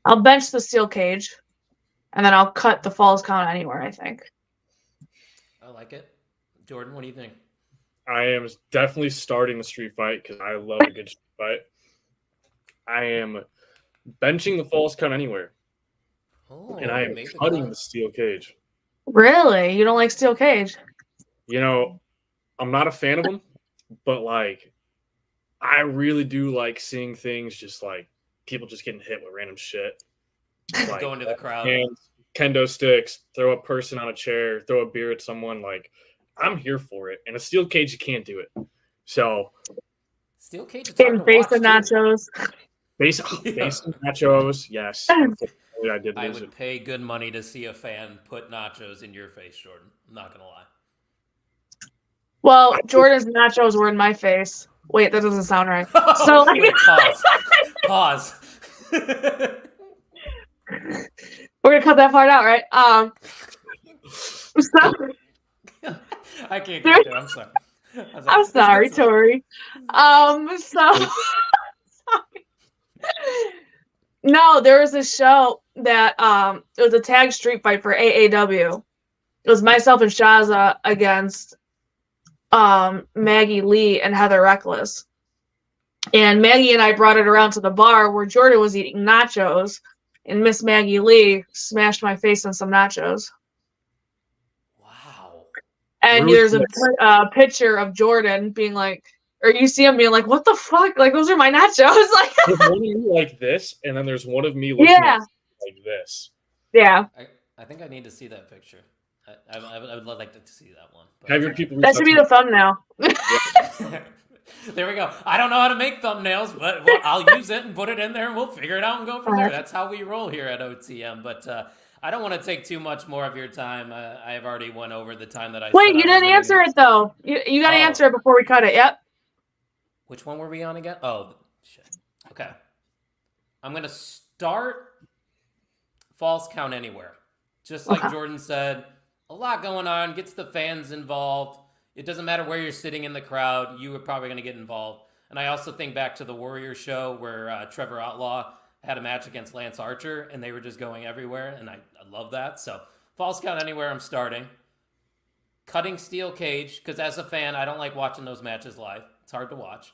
I'll bench the steel cage, and then I'll cut the falls count anywhere. I think. I like it. Jordan, what do you think? I am definitely starting the street fight because I love a good street fight. I am benching the falls count anywhere, and I am cutting the steel cage. Really? You don't like steel cage? You know, I'm not a fan of them, but like, I really do like seeing things just like people just getting hit with random shit. Like, going to the crowd. Hands, kendo sticks, throw a person on a chair, throw a beer at someone. Like, I'm here for it. And a steel cage, you can't do it. So, steel cage, it's hard to base watch, of nachos. Base of nachos, yes. I would pay good money to see a fan put nachos in your face, Jordan. I'm not gonna lie. Well, Jordan's nachos were in my face. Wait, that doesn't sound right. So like, wait, pause. We're gonna cut that part out, right? So, I can't get there. I'm sorry. I'm sorry, Tori. Sorry. No, there was a show that it was a tag street fight for AAW. It was myself and Shaza against Maggie Lee and Heather Reckless. And Maggie and I brought it around to the bar where Jordan was eating nachos, and Miss Maggie Lee smashed my face on some nachos. Wow. And there's a picture of Jordan being like, or you see him being like, what the fuck? Like, those are my nachos. Like, there's one of you like this, and then there's one of me looking at like this. Yeah. I think I need to see that picture. I would like to see that one. But... Have your people. That should be the thumbnail. There we go. I don't know how to make thumbnails, but I'll use it and put it in there, and we'll figure it out and go from there. That's how we roll here at OTM. But I don't want to take too much more of your time. I have already went over the time that I. Wait, you didn't answer it though. You got to answer it before we cut it. Yep. Which one were we on again? Oh, shit. Okay. I'm gonna start falls count anywhere. Just like Jordan said, a lot going on, gets the fans involved. It doesn't matter where you're sitting in the crowd, you are probably going to get involved. And I also think back to the Warrior show where Trevor Outlaw had a match against Lance Archer, and they were just going everywhere, and I love that. So falls count anywhere, I'm starting. Cutting steel cage, because as a fan, I don't like watching those matches live. It's hard to watch.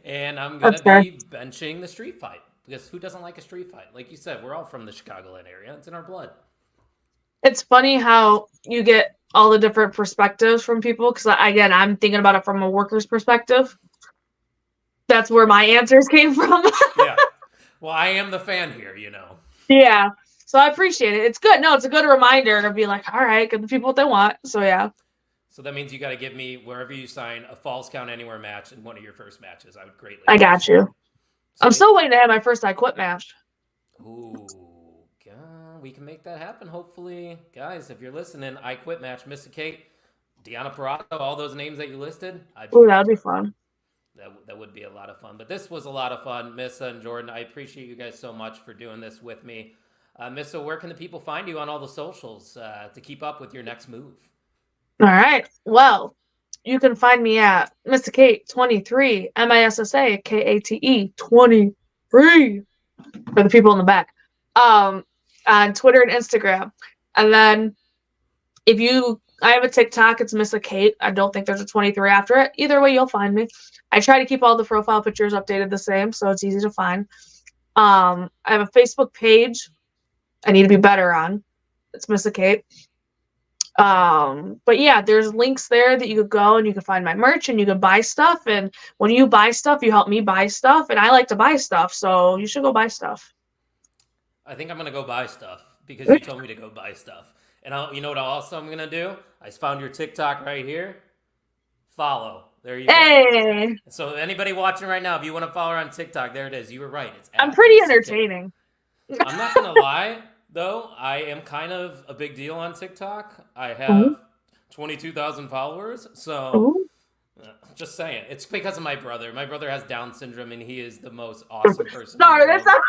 And I'm going to be benching the street fight, because who doesn't like a street fight? Like you said, we're all from the Chicagoland area. It's in our blood. It's funny how you get all the different perspectives from people, because again, I'm thinking about it from a worker's perspective. That's where my answers came from. Yeah. Well, I am the fan here, you know. Yeah. So I appreciate it. It's good. No, it's a good reminder to be like, all right, give the people what they want. So yeah. So that means you got to give me, wherever you sign, a falls count anywhere match in one of your first matches. I would greatly. I got you. So I'm still waiting to have my first I Quit match. Ooh, God, we can make that happen, hopefully. Guys, if you're listening, I Quit match, Missa Kate, Deanna Parrato, all those names that you listed. Ooh, that would be fun. That would be a lot of fun. But this was a lot of fun. Missa and Jordan, I appreciate you guys so much for doing this with me. Missa, where can the people find you on all the socials to keep up with your next move? All right. Well, you can find me at Missa Kate 23, MISSA KATE 23 for the people in the back. On Twitter and Instagram. And then I have a TikTok, it's Missa Kate. I don't think there's a 23 after it. Either way, you'll find me. I try to keep all the profile pictures updated the same, so it's easy to find. I have a Facebook page I need to be better on. It's Missa Kate. But yeah, there's links there that you could go and you can find my merch and you can buy stuff. And when you buy stuff, you help me buy stuff. And I like to buy stuff, so you should go buy stuff. I think I'm going to go buy stuff because you told me to go buy stuff. And you know what else I'm going to do? I found your TikTok right here. Follow. There you go. So anybody watching right now, if you want to follow her on TikTok, there it is. You were right. I'm pretty entertaining. I'm not going to lie, though. I am kind of a big deal on TikTok. I have 22,000 followers. So Just saying. It's because of my brother. My brother has Down syndrome, and he is the most awesome person. Sorry, that's not.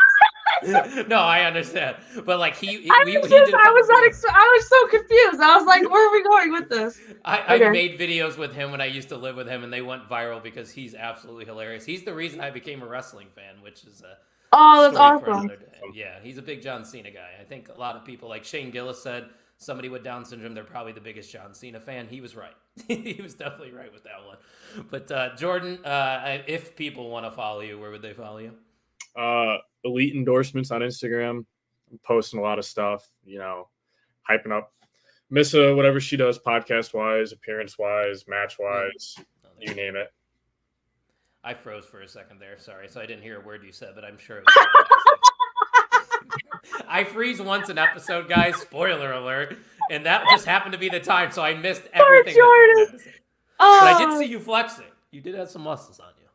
No, I understand. But like he did. I was so confused. I was like, where are we going with this? I made videos with him when I used to live with him, and they went viral because he's absolutely hilarious. He's the reason I became a wrestling fan, which is a that's story for awesome. another day. Yeah, he's a big John Cena guy. I think a lot of people, like Shane Gillis said, somebody with Down syndrome, they're probably the biggest John Cena fan. He was right. He was definitely right with that one. But Jordan, if people want to follow you, where would they follow you? Elite Endorsements on Instagram. I'm posting a lot of stuff, hyping up Missa, whatever she does, podcast wise, appearance wise, match wise, you name it. I froze for a second there. Sorry. So I didn't hear a word you said, but I'm sure it was I freeze once an episode, guys. Spoiler alert. And that just happened to be the time, so I missed everything. But I did see you flexing. You did have some muscles on you.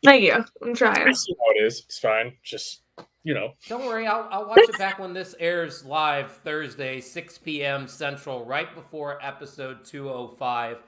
Thank you. I'm trying. I see how it is. It's fine. Just, Don't worry. I'll watch it back when this airs live Thursday, 6 p.m. Central, right before episode 205.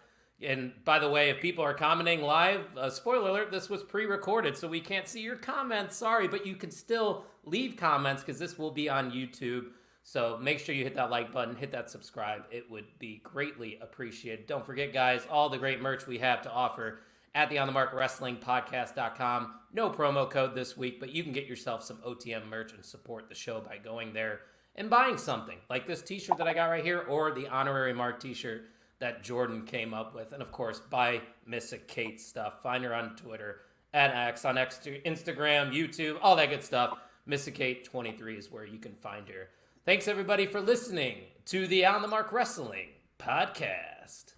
And by the way, if people are commenting live, spoiler alert, this was pre-recorded, so we can't see your comments. Sorry, but you can still leave comments because this will be on YouTube. So make sure you hit that like button, hit that subscribe. It would be greatly appreciated. Don't forget, guys, all the great merch we have to offer at the OnTheMarkWrestlingPodcast.com. No promo code this week, but you can get yourself some OTM merch and support the show by going there and buying something like this t-shirt that I got right here or the Honorary Mark t-shirt that Jordan came up with. And of course, buy Missa Kate stuff. Find her on Twitter, at X, on Instagram, YouTube, all that good stuff. Missa Kate 23 is where you can find her. Thanks everybody for listening to the On the Mark Wrestling Podcast.